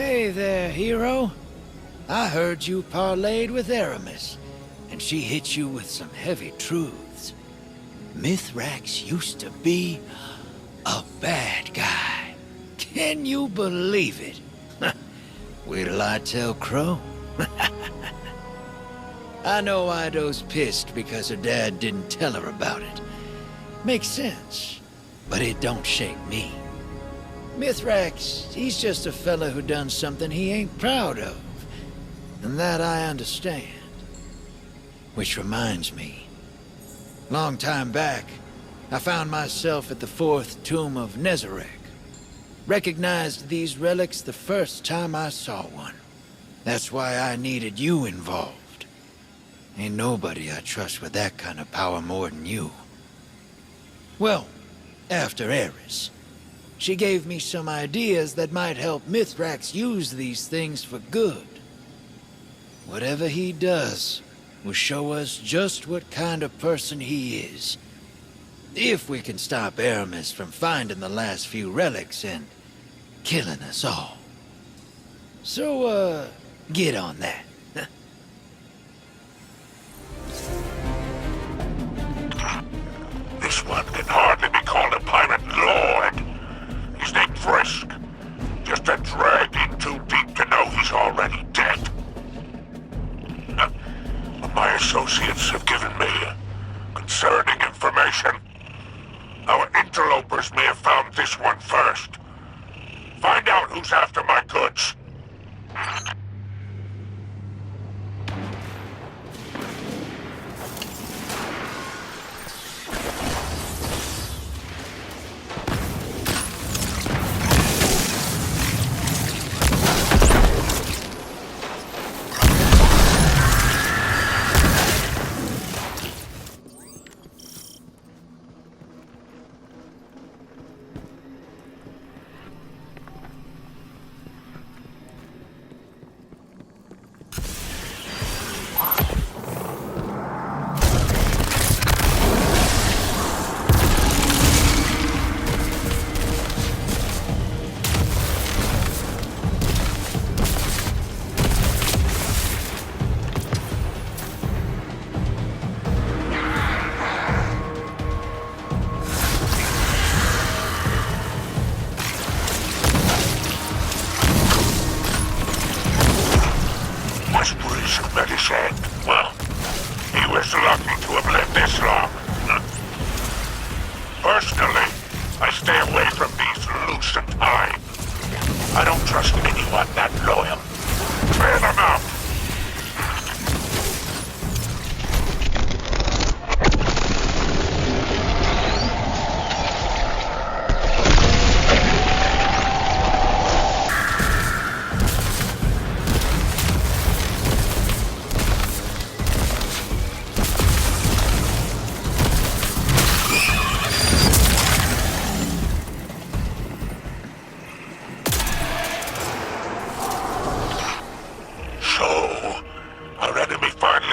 Hey there, hero. I heard you parlayed with Aramis, and she hit you with some heavy truths. Mithrax used to be a bad guy. Can you believe it? Wait till I tell Crow. I know Ido's pissed because her dad didn't tell her about it. Makes sense, but it don't shake me. Mithrax, he's just a fella who done something he ain't proud of. And that I understand. Which reminds me. Long time back, I found myself at the fourth tomb of Nezarec. Recognized these relics the first time I saw one. That's why I needed you involved. Ain't nobody I trust with that kind of power more than you. Well, after Eris. She gave me some ideas that might help Mithrax use these things for good. Whatever he does will show us just what kind of person he is. If we can stop Aramis from finding the last few relics and killing us all. So, get on that. This one can hardly be called a pirate lord. He's named Frisk. Just a drag in too deep to know he's already dead. My associates have given me concerning information. Our interlopers may have found this one first. Find out who's after my goods. Well, he was lucky to have lived this long. Personally, I stay away from these loose and high. I don't trust anyone that loyal. Clear them out.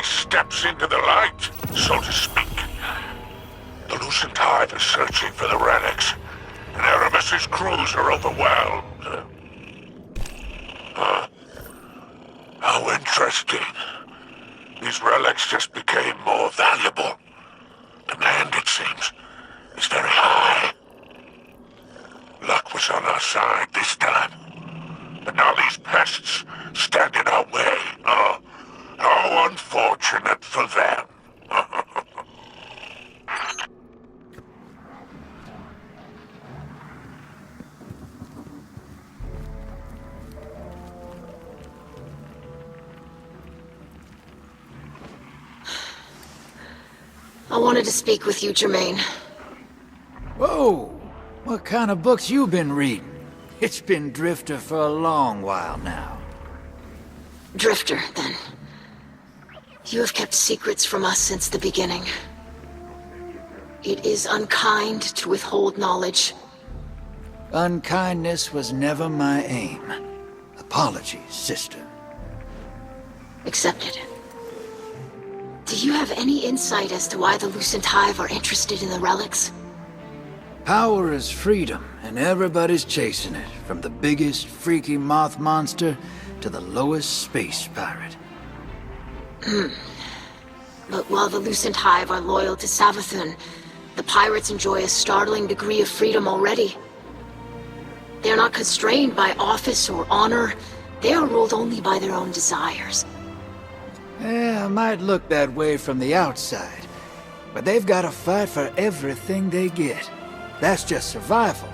Steps into the light, so to speak. The Lucent Hive is searching for the relics, and Aramis's crews are overwhelmed. How interesting. These relics just became more valuable. Demand, it seems, is very high. Luck was on our side this time, but now these pests stand in our way. How unfortunate for them. I wanted to speak with you, Germain. Whoa! What kind of books you been reading? It's been Drifter for a long while now. Drifter, then. You have kept secrets from us since the beginning. It is unkind to withhold knowledge. Unkindness was never my aim. Apologies, sister. Accepted. Do you have any insight as to why the Lucent Hive are interested in the relics? Power is freedom, and everybody's chasing it, from the biggest freaky moth monster to the lowest space pirate. But while the Lucent Hive are loyal to Savathun, the pirates enjoy a startling degree of freedom already. They're not constrained by office or honor. They are ruled only by their own desires. Yeah, it might look that way from the outside, but they've got to fight for everything they get. That's just survival.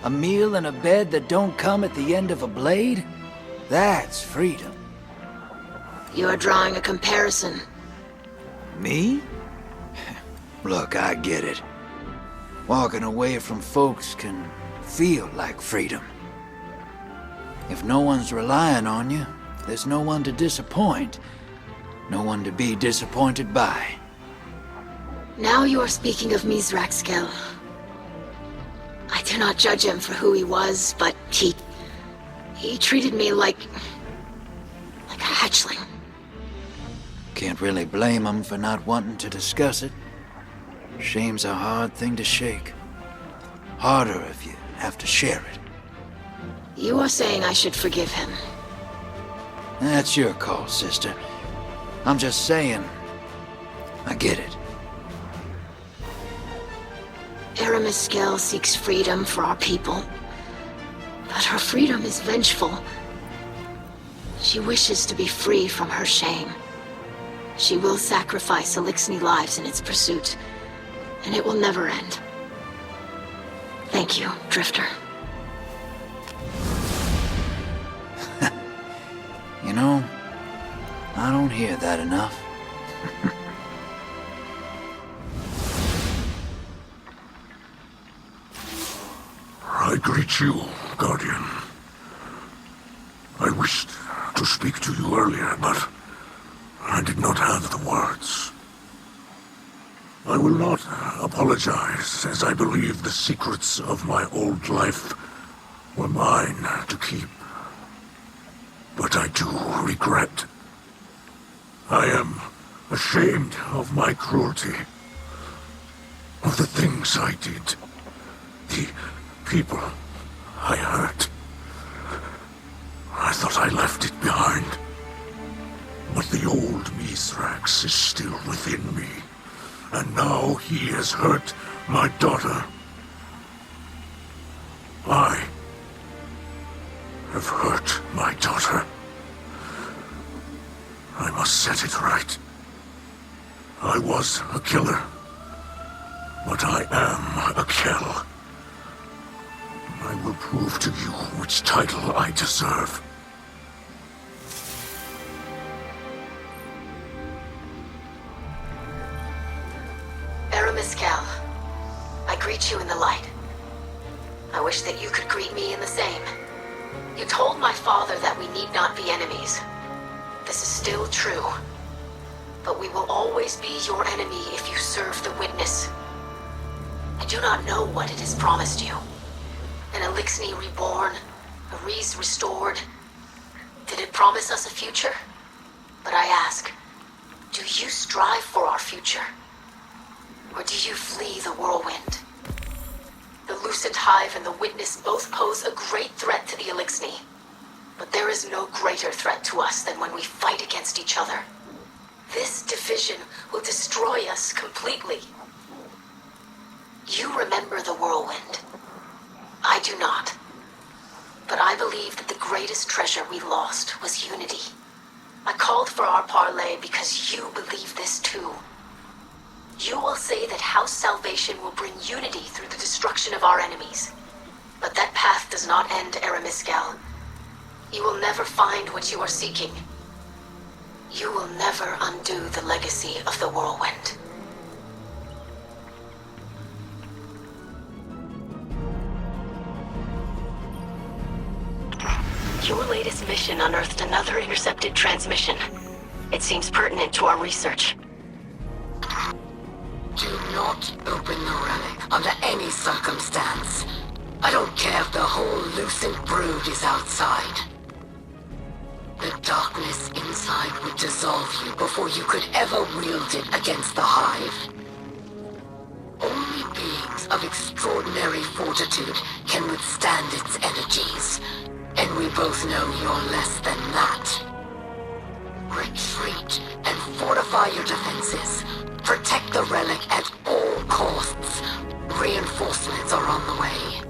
A meal and a bed that don't come at the end of a blade? That's freedom. You are drawing a comparison. Me? Look, I get it. Walking away from folks can feel like freedom. If no one's relying on you, there's no one to disappoint. No one to be disappointed by. Now you are speaking of Mizraxkel. I do not judge him for who he was, but he treated me like a hatchling. Can't really blame him for not wanting to discuss it. Shame's a hard thing to shake. Harder if you have to share it. You are saying I should forgive him. That's your call, sister. I'm just saying, I get it. Aramiskel seeks freedom for our people, but her freedom is vengeful. She wishes to be free from her shame. She will sacrifice Elixni lives in its pursuit, and it will never end. Thank you, Drifter. You know, I don't hear that enough. I greet you, Guardian. I wished to speak to you earlier, but I did not have the words. I will not apologize, as I believe the secrets of my old life were mine to keep. But I do regret. I am ashamed of my cruelty, of the things I did, the people I hurt. I thought I left it behind, but the old Mithrax is still within me, and now he has hurt my daughter. I have hurt my daughter. I must set it right. I was a killer, but I am a kill. I will prove to you which title I deserve. Aramiskel, I greet you in the light. I wish that you could greet me in the same. You told my father that we need not be enemies. This is still true. But we will always be your enemy if you serve the Witness. I do not know what it has promised you. An Elixni reborn, a Reese restored. Did it promise us a future? But I ask, do you strive for our future? Or do you flee the whirlwind? The Lucent Hive and the Witness both pose a great threat to the Elixni. But there is no greater threat to us than when we fight against each other. This division will destroy us completely. You remember the whirlwind. I do not. But I believe that the greatest treasure we lost was unity. I called for our parley because you believe this too. You will say that House Salvation will bring unity through the destruction of our enemies. But that path does not end Aramiskel. You will never find what you are seeking. You will never undo the legacy of the whirlwind. Your latest mission unearthed another intercepted transmission. It seems pertinent to our research. Do not open the relic under any circumstance. I don't care if the whole Lucent brood is outside. The darkness inside would dissolve you before you could ever wield it against the Hive. Only beings of extraordinary fortitude can withstand its energies. And we both know you're less than that. Retreat and fortify your defenses. Protect the relic at all costs. Reinforcements are on the way.